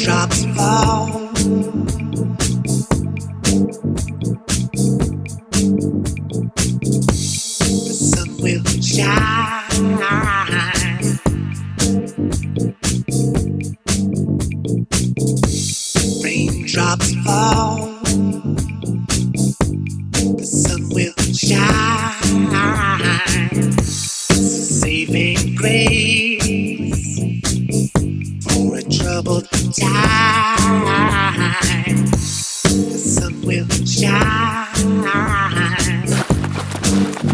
Raindrops fall. The sun will shine. Raindrops fall. The sun will shine. It's a saving grace for a troubled time. The sun will shine.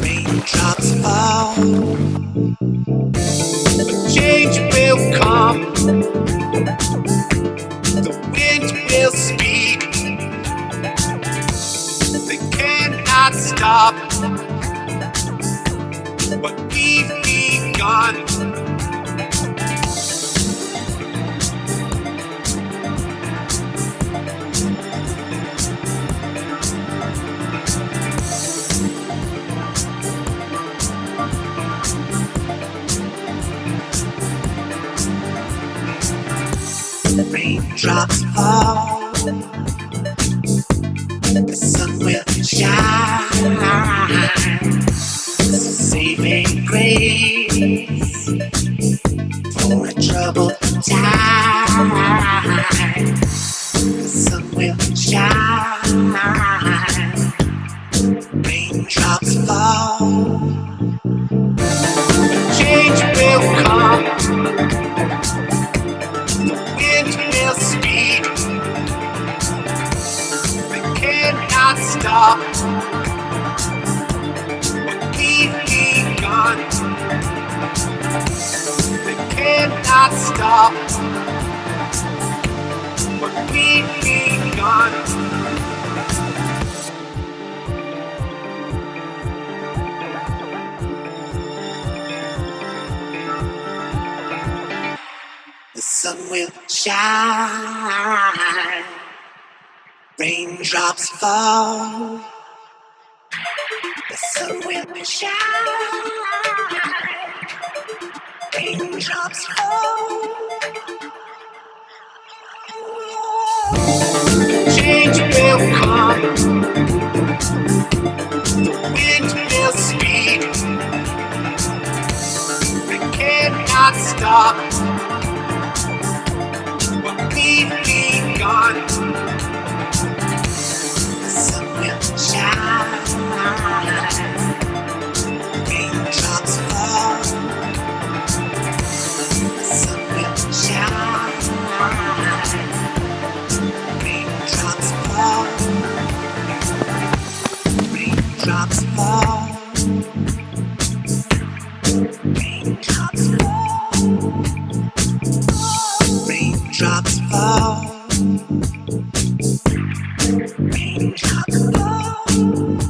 Raindrops fall. A change will come. The wind will speak. They cannot stop what we've begun. Raindrops fall. The sun will shine. It's a saving grace for a troubled time. The sun will shine. Raindrops fall. Change will come. The wind will speak. They cannot stop what we've begun. They cannot stop what we've begun. The sun will shine. Raindrops fall. The sun will shine. Raindrops fall. Change will come. The wind will speak. They cannot stop what we've begun. The sun will shine. Raindrops fall. The sun will shine. Raindrops fall. Raindrops fall. Raindrops fall. Raindrops fall. Raindrops fall.